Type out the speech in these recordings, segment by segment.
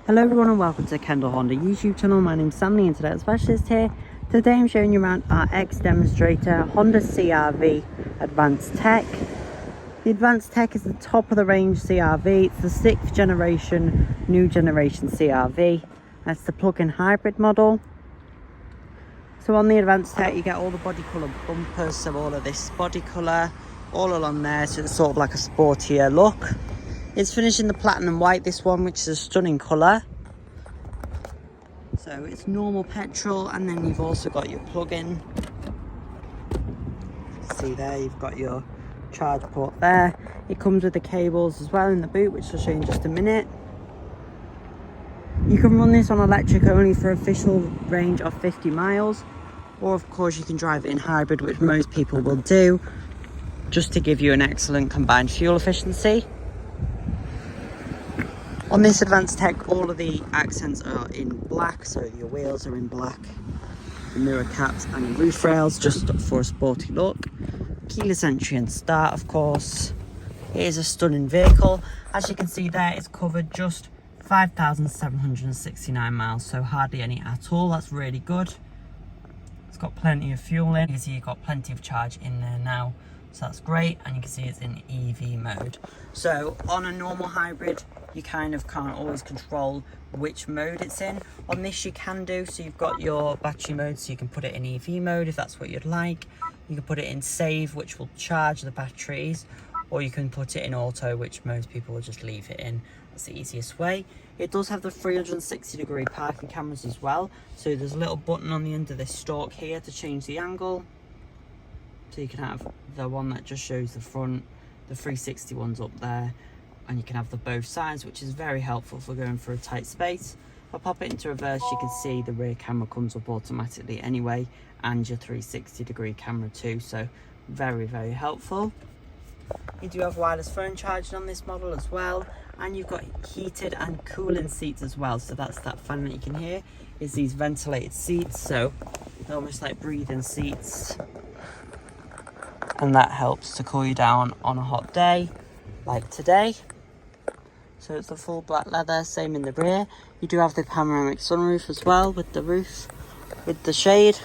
Hello everyone and welcome to the Kendal Honda YouTube channel. My name's Sandy and today I'm a specialist here. Today I'm showing you around our EX-Demonstrator Honda CR-V Advanced Tech. The Advanced Tech is the top of the range CR-V. It's the 6th generation, new generation CR-V. That's the plug-in hybrid model. So on the Advanced Tech you get all the body colour bumpers, so all of this body colour all along there, so it's sort of like a sportier look. It's finished in the platinum white, this one, which is a stunning colour. So it's normal petrol, and then you've also got your plug-in. See there, you've got your charge port there. It comes with the cables as well in the boot, which I'll show you in just a minute. You can run this on electric only for official range of 50 miles. Or of course you can drive it in hybrid, which most people will do, just to give you an excellent combined fuel efficiency. On this Advanced Tech, all of the accents are in black, so your wheels are in black, the mirror caps and your roof rails, just for a sporty look. Keyless entry and start, of course. It is a stunning vehicle. As you can see there, it's covered just 5,769 miles, so hardly any at all. That's really good. It's got plenty of fuel in. You can see you've got plenty of charge in there now, so that's great. And you can see it's in EV mode. So on a normal hybrid, you kind of can't always control which mode it's in. On this you can do, so you've got your battery mode, so you can put it in EV mode if that's what you'd like. You can put it in save, which will charge the batteries, or you can put it in auto, which most people will just leave it in. That's the easiest way. It does have the 360-degree parking cameras as well, so there's a little button on the end of this stalk here to change the angle. So you can have the one that just shows the front, the 360 one's up there, and you can have the both sides, which is very helpful for going through a tight space. If I pop it into reverse, you can see the rear camera comes up automatically anyway, and your 360-degree camera too, so very, very helpful. You do have wireless phone charging on this model as well, and you've got heated and cooling seats as well, so that's that fan that you can hear, is these ventilated seats, so they're almost like breathing seats, and that helps to cool you down on a hot day like today. So it's the full black leather, same in the rear. You do have the panoramic sunroof as well, with the roof, with the shade.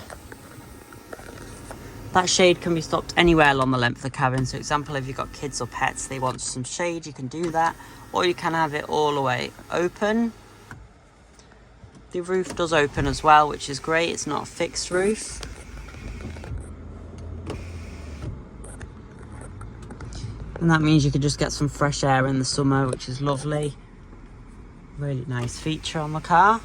That shade can be stopped anywhere along the length of the cabin. So example, if you've got kids or pets, they want some shade, you can do that. Or you can have it all the way open. The roof does open as well, which is great. It's not a fixed roof. And that means you can just get some fresh air in the summer, which is lovely. Really nice feature on the car.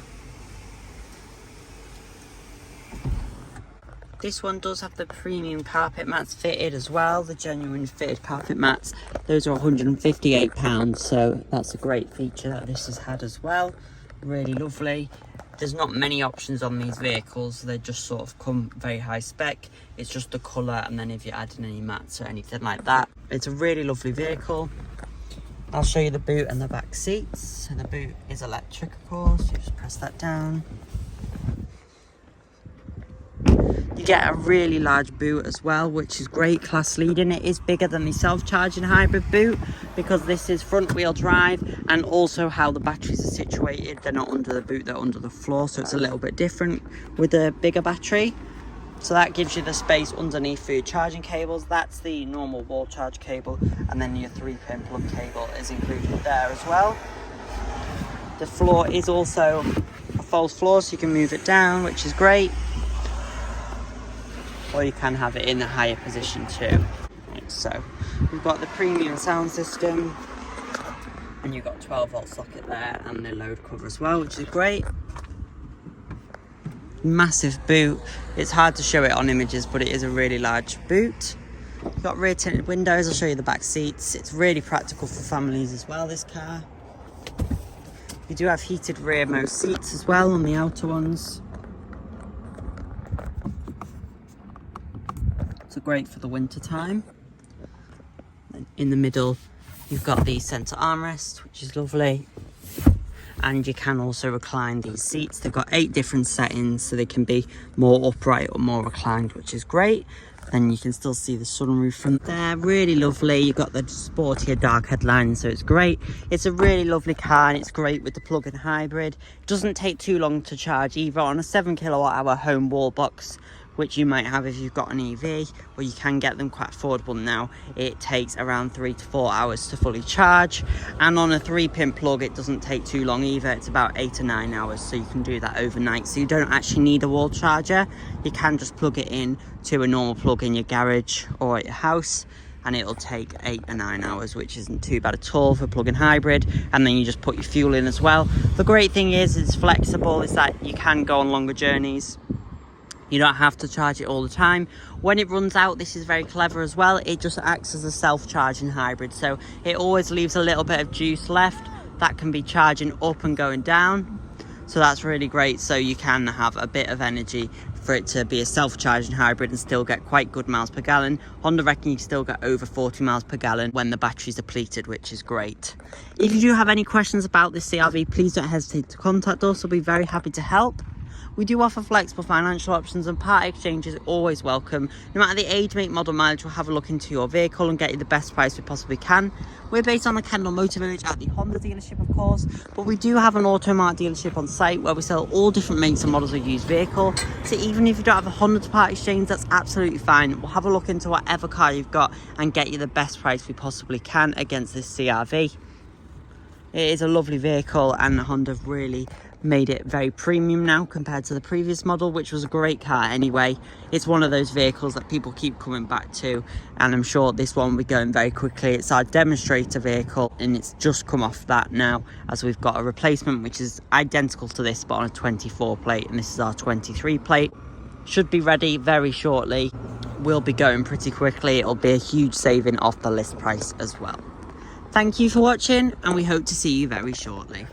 This one does have the premium carpet mats fitted as well, the genuine fitted carpet mats. Those are £158, so that's a great feature that this has had as well. Really lovely. There's not many options on these vehicles, they just sort of come very high spec. It's just the colour, and then if you're adding any mats or anything like that. It's a really lovely vehicle. I'll show you the boot and the back seats. And the boot is electric, of course. You just press that down. You get a really large boot as well, which is great, class leading. It is bigger than the self-charging hybrid boot because this is front wheel drive, and also how the batteries are situated. They're not under the boot, they're under the floor, so it's a little bit different with a bigger battery. So that gives you the space underneath for your charging cables. That's the normal wall charge cable, and then your 3-pin plug cable is included there as well. The floor is also a false floor, so you can move it down, which is great. Or you can have it in a higher position too. Right, so we've got the premium sound system, and you've got a 12-volt socket there, and the load cover as well, which is great. Massive boot. It's hard to show it on images, but it is a really large boot. You've got rear tinted windows. I'll show you the back seats. It's really practical for families as well, this car. You do have heated rearmost seats as well on the outer ones. So great for the winter time. In the middle you've got the centre armrest, which is lovely, and you can also recline these seats. They've got 8 different settings, so they can be more upright or more reclined, which is great. and you can still see the sunroof from there. Really lovely. You've got the sportier dark headlines, so it's great. It's a really lovely car, and it's great with the plug-in hybrid. It doesn't take too long to charge either. On a 7 kilowatt hour home wall box, which you might have if you've got an EV, or you can get them quite affordable now, it takes around 3 to 4 hours to fully charge. And on a 3-pin plug, it doesn't take too long either. It's about 8 to 9 hours, so you can do that overnight. So you don't actually need a wall charger. You can just plug it in to a normal plug in your garage or at your house, and it'll take 8 or 9 hours, which isn't too bad at all for plug-in hybrid. And then you just put your fuel in as well. The great thing is it's flexible, is that you can go on longer journeys. You don't have to charge it all the time. When it runs out, this is very clever as well, it just acts as a self-charging hybrid, so it always leaves a little bit of juice left that can be charging up and going down. So that's really great, so you can have a bit of energy for it to be a self-charging hybrid and still get quite good miles per gallon. Honda reckon you still get over 40 miles per gallon when the battery's depleted, which is great. If you do have any questions about this CR-V, please don't hesitate to contact us. We'll be very happy to help. We do offer flexible financial options, and part exchange is always welcome. No matter the age, make, model, mileage, we'll have a look into your vehicle and get you the best price we possibly can. We're based on the Kendal Motor Village at the Honda dealership, of course, but we do have an Automart dealership on site where we sell all different makes and models of used vehicle. So even if you don't have a Honda to part exchange, that's absolutely fine. We'll have a look into whatever car you've got and get you the best price we possibly can against this CR-V. It is a lovely vehicle, and Honda have really made it very premium now compared to the previous model, which was a great car anyway. It's one of those vehicles that people keep coming back to, and I'm sure this one will be going very quickly. It's our demonstrator vehicle, and it's just come off that now, as we've got a replacement which is identical to this but on a 24 plate, and this is our 23 plate. Should be ready very shortly. Will be going pretty quickly. It'll be a huge saving off the list price as well. Thank you for watching, and we hope to see you very shortly.